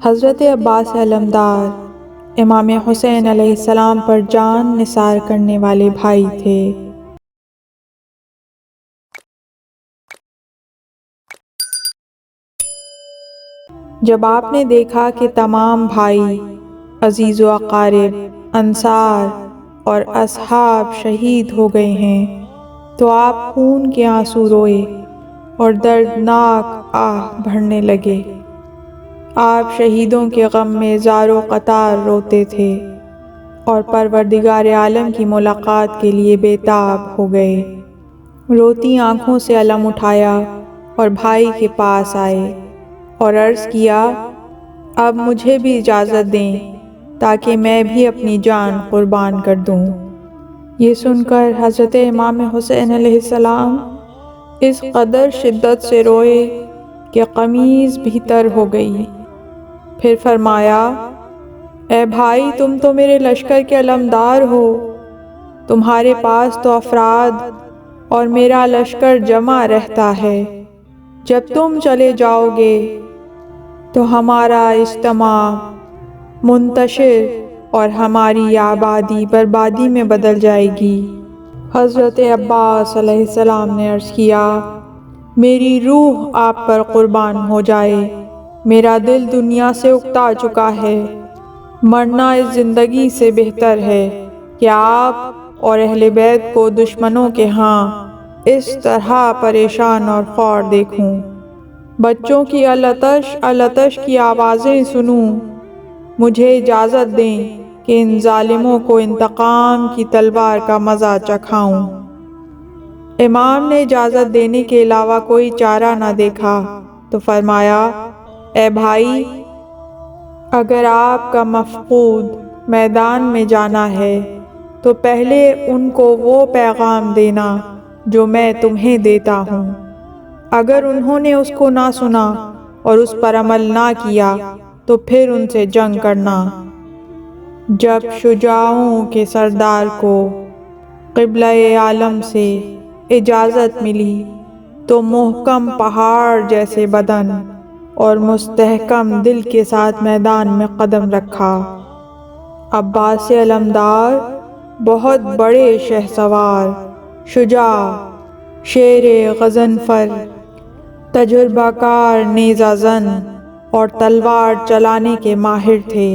حضرت عباس علمدار امام حسین علیہ السلام پر جان نثار کرنے والے بھائی تھے۔ جب آپ نے دیکھا کہ تمام بھائی، عزیز و اقارب، انصار اور اصحاب شہید ہو گئے ہیں تو آپ خون کے آنسو روئے اور دردناک آہ بھرنے لگے۔ آپ شہیدوں کے غم میں زار و قطار روتے تھے اور پروردگار عالم کی ملاقات کے لیے بےتاب ہو گئے۔ روتی آنکھوں سے علم اٹھایا اور بھائی کے پاس آئے اور عرض کیا، اب مجھے بھی اجازت دیں تاکہ میں بھی اپنی جان قربان کر دوں۔ یہ سن کر حضرت امام حسین علیہ السلام اس قدر شدت سے روئے کہ قمیض بھی تر ہو گئی۔ پھر فرمایا، اے بھائی، تم تو میرے لشکر کے علمدار ہو، تمہارے پاس تو افراد اور میرا لشکر جمع رہتا ہے، جب تم چلے جاؤ گے تو ہمارا اجتماع منتشر اور ہماری آبادی بربادی میں بدل جائے گی۔ حضرت عباس علیہ السلام نے عرض کیا، میری روح آپ پر قربان ہو جائے، میرا دل دنیا سے اکتا چکا ہے، مرنا اس زندگی سے بہتر ہے کہ آپ اور اہل بیت کو دشمنوں کے ہاں اس طرح پریشان اور خوار دیکھوں، بچوں کی العطش العطش کی آوازیں سنوں، مجھے اجازت دیں کہ ان ظالموں کو انتقام کی تلوار کا مزہ چکھاؤں۔ امام نے اجازت دینے کے علاوہ کوئی چارہ نہ دیکھا تو فرمایا، اے بھائی، اگر آپ کا مفقود میدان میں جانا ہے تو پہلے ان کو وہ پیغام دینا جو میں تمہیں دیتا ہوں، اگر انہوں نے اس کو نہ سنا اور اس پر عمل نہ کیا تو پھر ان سے جنگ کرنا۔ جب شجاعوں کے سردار کو قبلہ عالم سے اجازت ملی تو محکم پہاڑ جیسے بدن اور مستحکم دل کے ساتھ میدان میں قدم رکھا۔ عباس علمدار بہت بڑے شہسوار، شجاع، شیر غضنفر، تجربہ کار نیزہ زن اور تلوار چلانے کے ماہر تھے۔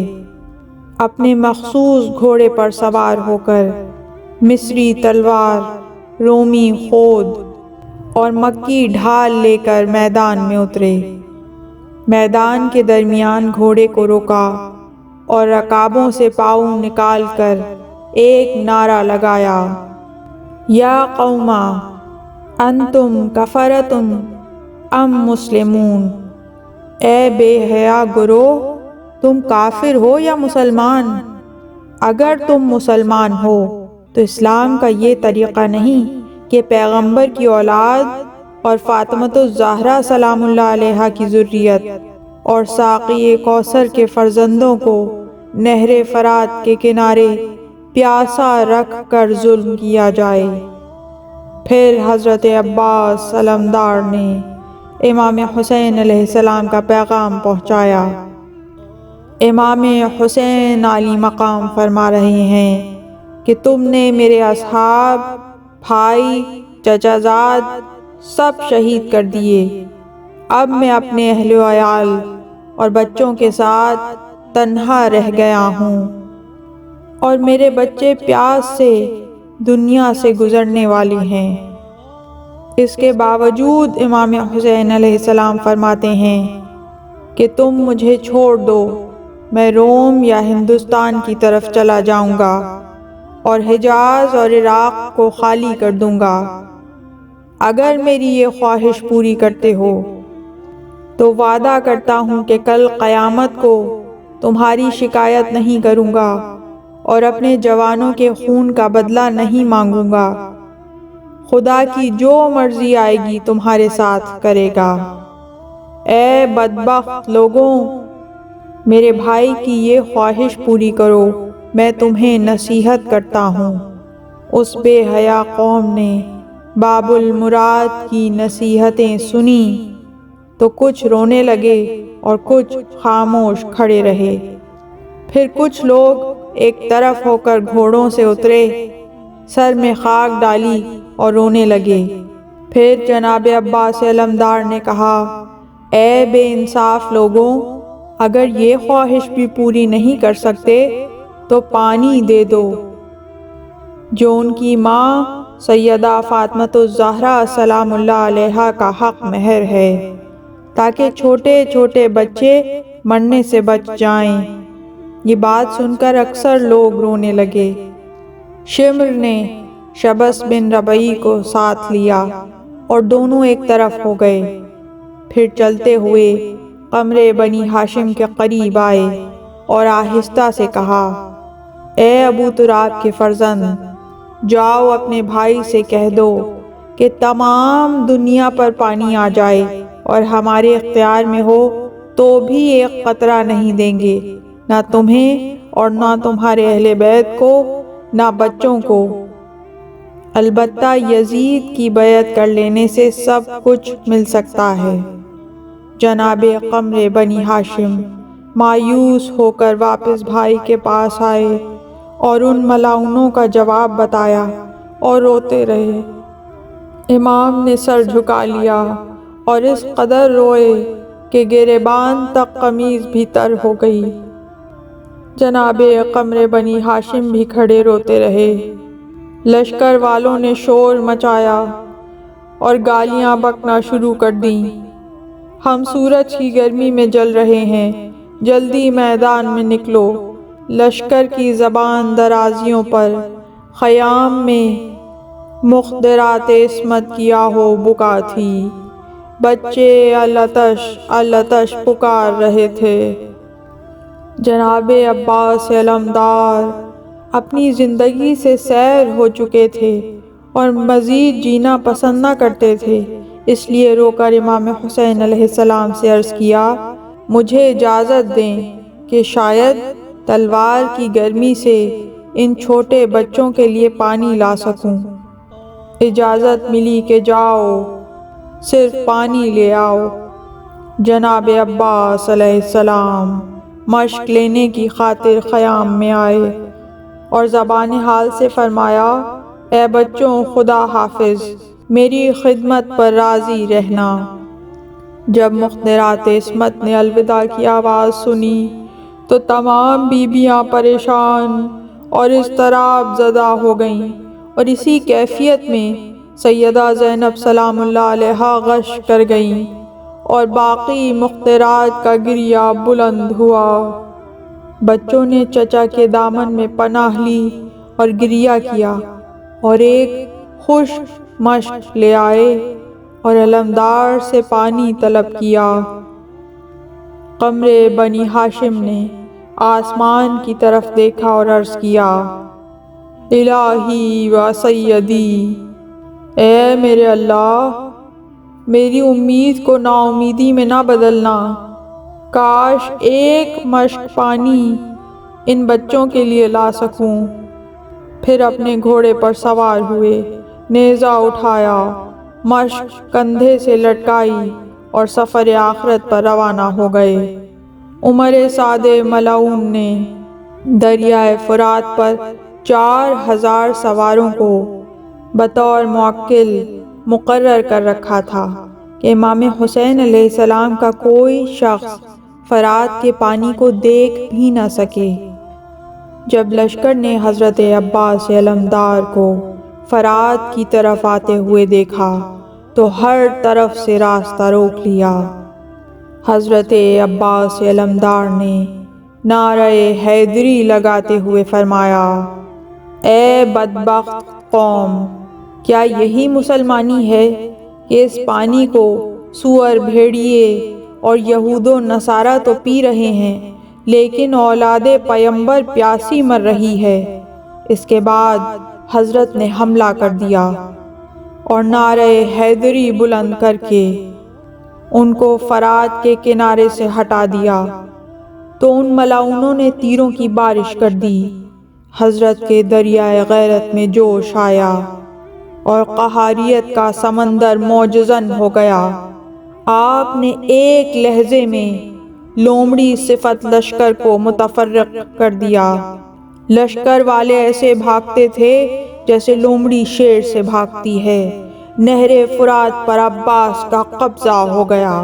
اپنے مخصوص گھوڑے پر سوار ہو کر مصری تلوار، رومی خود اور مکی ڈھال لے کر میدان میں اترے۔ میدان کے درمیان گھوڑے کو روکا اور رکابوں سے پاؤں نکال کر ایک نعرہ لگایا، یا قوما انتم کفرتم ام مسلمون، اے بے حیا گروہ، تم کافر ہو یا مسلمان؟ اگر تم مسلمان ہو تو اسلام کا یہ طریقہ نہیں کہ پیغمبر کی اولاد اور فاطمۃ الزہرا سلام اللہ علیہا کی ذریت اور ساقی کوثر کے فرزندوں کو نہر فرات کے کنارے پیاسا رکھ کر ظلم کیا جائے۔ پھر حضرت عباس علمدار نے امام حسین علیہ السلام کا پیغام پہنچایا۔ امام حسین عالی مقام فرما رہے ہیں کہ تم نے میرے اصحاب، بھائی، چچا زاد سب شہید کر دیے، اب میں اپنے اہل و عیال اور بچوں کے ساتھ تنہا رہ گیا ہوں، اور میرے بچے پیاس سے دنیا سے گزرنے والے ہیں۔ اس کے باوجود امام حسین علیہ السلام فرماتے ہیں کہ تم مجھے چھوڑ دو، میں روم یا ہندوستان کی طرف چلا جاؤں گا اور حجاز اور عراق کو خالی کر دوں گا۔ اگر میری یہ خواہش پوری کرتے ہو تو وعدہ کرتا ہوں کہ کل قیامت کو تمہاری شکایت نہیں کروں گا اور اپنے جوانوں کے خون کا بدلہ نہیں مانگوں گا، خدا کی جو مرضی آئے گی تمہارے ساتھ کرے گا۔ اے بدبخت لوگوں، میرے بھائی کی یہ خواہش پوری کرو، میں تمہیں نصیحت کرتا ہوں۔ اس بے حیا قوم نے باب المراد کی نصیحتیں سنیں تو کچھ رونے لگے اور کچھ خاموش کھڑے رہے۔ پھر کچھ لوگ ایک طرف ہو کر گھوڑوں سے اترے، سر میں خاک ڈالی اور رونے لگے۔ پھر جناب عباس علمدار نے کہا، اے بے انصاف لوگوں، اگر یہ خواہش بھی پوری نہیں کر سکتے تو پانی دے دو جو ان کی ماں سیدہ فاطمۃ الزہرا سلام اللہ علیہا کا حق مہر ہے، تاکہ چھوٹے چھوٹے بچے مرنے سے بچ جائیں۔ یہ بات سن کر اکثر لوگ رونے لگے۔ شمر نے شبس بن ربیع کو ساتھ لیا اور دونوں ایک طرف ہو گئے۔ پھر چلتے ہوئے قمر بنی ہاشم کے قریب آئے اور آہستہ سے کہا، اے ابو تراب کے فرزند، جاؤ اپنے بھائی سے کہہ دو کہ تمام دنیا پر پانی آ جائے اور ہمارے اختیار میں ہو تو بھی ایک قطرہ نہیں دیں گے، نہ تمہیں اور نہ تمہارے اہل بیت کو، نہ بچوں کو۔ البتہ یزید کی بیعت کر لینے سے سب کچھ مل سکتا ہے۔ جناب قمر بنی ہاشم مایوس ہو کر واپس بھائی کے پاس آئے اور ان ملعونوں کا جواب بتایا اور روتے رہے۔ امام نے سر جھکا لیا اور اس قدر روئے کہ گریبان تک قمیض بھی تر ہو گئی۔ جناب قمر بنی ہاشم بھی کھڑے روتے رہے۔ لشکر والوں نے شور مچایا اور گالیاں بکنا شروع کر دیں۔ ہم سورج کی گرمی میں جل رہے ہیں، جلدی میدان میں نکلو۔ لشکر کی زبان درازیوں پر خیام میں مخدرات عصمت کی آہو بکا تھی۔ بچے العطش العطش پکار رہے تھے۔ جناب عباس علمدار اپنی زندگی سے سیر ہو چکے تھے اور مزید جینا پسند نہ کرتے تھے، اس لیے رو کر امام حسین علیہ السلام سے عرض کیا، مجھے اجازت دیں کہ شاید تلوار کی گرمی سے ان چھوٹے بچوں کے لیے پانی لا سکوں۔ اجازت ملی کہ جاؤ، صرف پانی لے آؤ۔ جناب عباس علیہ السلام مشق لینے کی خاطر خیام میں آئے اور زبان حال سے فرمایا، اے بچوں، خدا حافظ، میری خدمت پر راضی رہنا۔ جب مخدرات عصمت نے الوداع کی آواز سنی تو تمام بیویاں پریشان اور اضطراب زدہ ہو گئیں، اور اسی کیفیت میں سیدہ زینب سلام اللہ علیہا غش کر گئیں اور باقی مخدرات کا گریہ بلند ہوا۔ بچوں نے چچا کے دامن میں پناہ لی اور گریہ کیا اور ایک خشک مشق لے آئے اور علمدار سے پانی طلب کیا۔ قمر بنی ہاشم نے آسمان کی طرف دیکھا اور عرض کیا، الہی و سیدی، اے میرے اللہ، میری امید کو نا امیدی میں نہ بدلنا۔ کاش ایک مشق پانی ان بچوں کے لیے لا سکوں۔ پھر اپنے گھوڑے پر سوار ہوئے، نیزہ اٹھایا، مشق کندھے سے لٹکائی اور سفر آخرت پر روانہ ہو گئے۔ عمر سعد ملعون نے دریائے فرات پر 4000 سواروں کو بطور موکل مقرر کر رکھا تھا کہ امام حسین علیہ السلام کا کوئی شخص فرات کے پانی کو دیکھ بھی نہ سکے۔ جب لشکر نے حضرت عباس علمدار کو فرات کی طرف آتے ہوئے دیکھا تو ہر طرف سے راستہ روک لیا۔ حضرت عباس علمدار نے نعرہ حیدری لگاتے ہوئے فرمایا، اے بدبخت قوم، کیا یہی مسلمانی ہے کہ اس پانی کو سور، بھیڑیے اور یہود و نصارہ تو پی رہے ہیں، لیکن اولاد پیمبر پیاسی مر رہی ہے۔ اس کے بعد حضرت نے حملہ کر دیا اور نعرہ حیدری بلند کر کے ان کو فرات کے کنارے سے ہٹا دیا تو ان ملعونوں نے تیروں کی بارش کر دی۔ حضرت کے دریائے غیرت میں جوش آیا اور قہاریت کا سمندر موجزن ہو گیا۔ آپ نے ایک لہجے میں لومڑی صفت لشکر کو متفرق کر دیا۔ لشکر والے ایسے بھاگتے تھے جیسے لومڑی شیر سے بھاگتی ہے۔ نہر فرات پر عباس کا قبضہ ہو گیا۔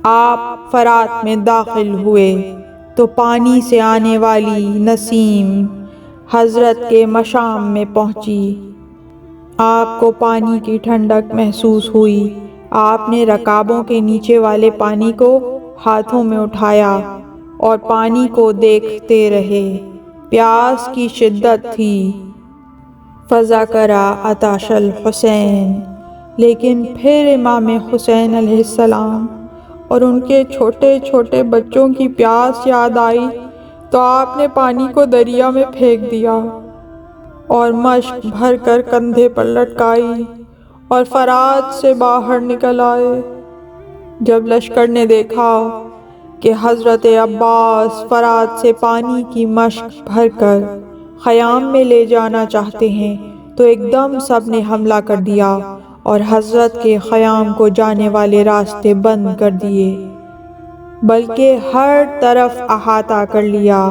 آپ فرات میں داخل ہوئے تو پانی سے آنے والی نسیم حضرت کے مشام میں پہنچی۔ آپ کو پانی کی ٹھنڈک محسوس ہوئی۔ آپ نے رکابوں کے نیچے والے پانی کو ہاتھوں میں اٹھایا اور پانی کو دیکھتے رہے۔ پیاس کی شدت تھی۔ فذکر عطش الحسین، لیکن پھر امام حسین علیہ السلام اور ان کے چھوٹے چھوٹے بچوں کی پیاس یاد آئی تو آپ نے پانی کو دریا میں پھینک دیا اور مشک بھر کر کندھے پر لٹکائی اور فرات سے باہر نکل آئے۔ جب لشکر نے دیکھا کہ حضرت عباس فرات سے پانی کی مشک بھر کر خیام میں لے جانا چاہتے ہیں تو ایک دم سب نے حملہ کر دیا اور حضرت کے خیام کو جانے والے راستے بند کر دیے، بلکہ ہر طرف احاطہ کر لیا۔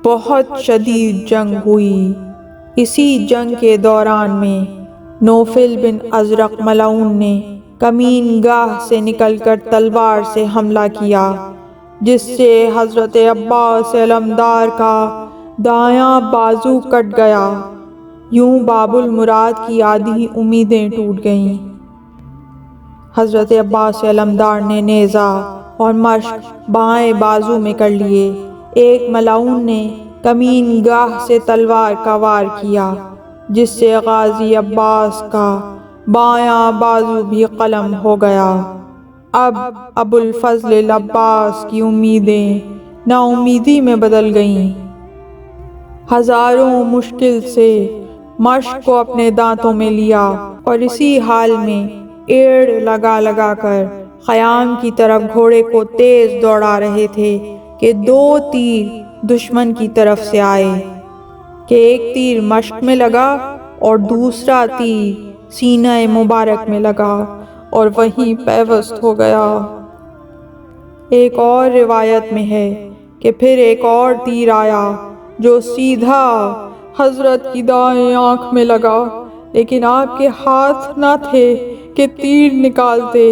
بہت شدید جنگ ہوئی۔ اسی جنگ کے دوران میں نوفل بن ازرق ملعون نے کمین گاہ سے نکل کر تلوار سے حملہ کیا، جس سے حضرت عباس علمدار کا دایاں بازو کٹ گیا۔ یوں باب المراد کی آدھی امیدیں ٹوٹ گئیں۔ حضرت عباس علمدار نے نیزہ اور مشق بائیں بازو میں کر لیے۔ ایک ملعون نے کمین گاہ سے تلوار کا وار کیا، جس سے غازی عباس کا بایاں بازو بھی قلم ہو گیا۔ اب ابو الفضل العباس کی امیدیں نا امیدی میں بدل گئیں۔ ہزاروں مشکل سے مشق کو اپنے دانتوں میں لیا اور اسی حال میں ایڑ لگا لگا کر خیام کی طرف گھوڑے کو تیز دوڑا رہے تھے کہ دو تیر دشمن کی طرف سے آئے، کہ ایک تیر مشق میں لگا اور دوسرا تیر سینہ مبارک میں لگا اور وہیں پیوست ہو گیا۔ ایک اور روایت میں ہے کہ پھر ایک اور تیر آیا جو سیدھا حضرت کی دائیں آنکھ میں لگا، لیکن آپ کے ہاتھ نہ تھے کہ تیر نکالتے۔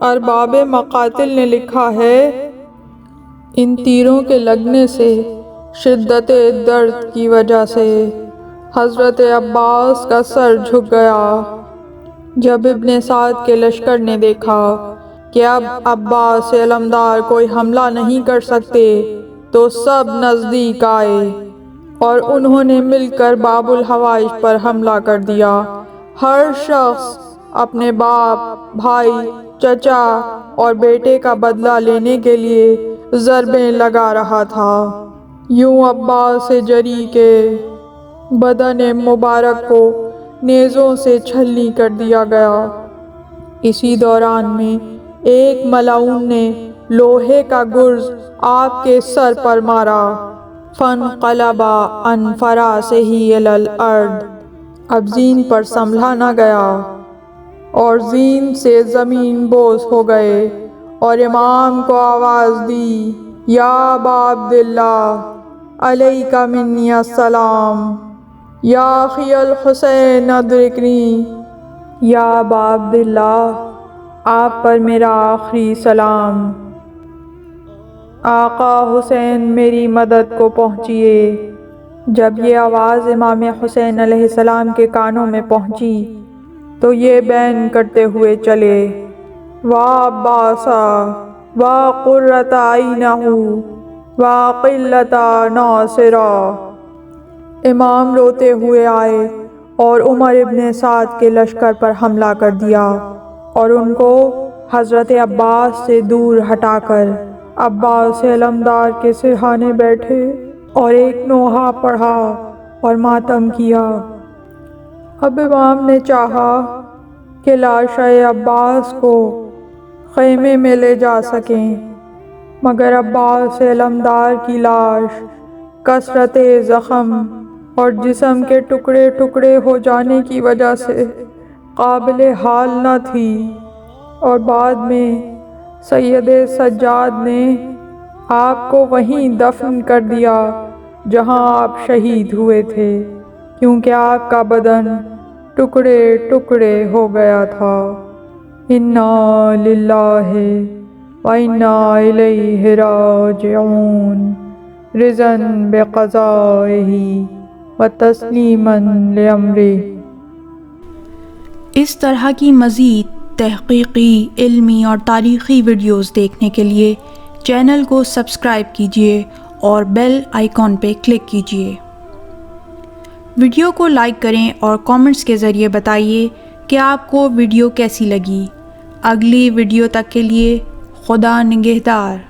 ارباب مقاتل نے لکھا ہے، ان تیروں کے لگنے سے شدت درد کی وجہ سے حضرت عباس کا سر جھک گیا۔ جب ابن سعد کے لشکر نے دیکھا کہ اب عباس علمدار کوئی حملہ نہیں کر سکتے تو سب نزدیک آئے اور انہوں نے مل کر باب الحوائج پر حملہ کر دیا۔ ہر شخص اپنے باپ، بھائی، چچا اور بیٹے کا بدلہ لینے کے لیے ضربیں لگا رہا تھا۔ یوں عباس جری کے بدن مبارک کو نیزوں سے چھلنی کر دیا گیا۔ اسی دوران میں ایک ملعون نے لوہے کا گرز آپ کے سر پر مارا۔ فانقلب عن فراسہ الی الارض، اب زین پر سنبھلا نہ گیا اور زین سے زمین بوس ہو گئے، اور امام کو آواز دی، یا ابا عبداللہ علیک منی السلام، یا اخی الحسین ادرکنی، یا ابا عبداللہ آپ پر میرا آخری سلام، آقا حسین میری مدد کو پہنچیے۔ جب یہ آواز امام حسین علیہ السلام کے کانوں میں پہنچی تو یہ بین کرتے ہوئے چلے، وا عباسا وا قرۃ عینہ وا قلۃ ناصرہ۔ امام روتے ہوئے آئے اور عمر ابن سعد کے لشکر پر حملہ کر دیا اور ان کو حضرت عباس سے دور ہٹا کر عباس علمدار کے سرہانے بیٹھے اور ایک نوحہ پڑھا اور ماتم کیا۔ اب امام نے چاہا کہ لاشِ عباس کو خیمے میں لے جا سکیں، مگر عباس علمدار کی لاش کثرت زخم اور جسم کے ٹکڑے ٹکڑے ہو جانے کی وجہ سے قابل حال نہ تھی، اور بعد میں سید سجاد نے آپ کو وہیں دفن کر دیا جہاں آپ شہید ہوئے تھے، کیونکہ آپ کا بدن ٹکڑے ٹکڑے ہو گیا تھا۔ انا للہ و انا الیہ راجعون، رضا بقضائہ و تسلیما لامرہ۔ اس طرح کی مزید تحقیقی، علمی اور تاریخی ویڈیوز دیکھنے کے لیے چینل کو سبسکرائب کیجیے اور بیل آئیکن پہ کلک کیجیے۔ ویڈیو کو لائک کریں اور کامنٹس کے ذریعے بتائیے کہ آپ کو ویڈیو کیسی لگی۔ اگلی ویڈیو تک کے لیے خدا نگہدار۔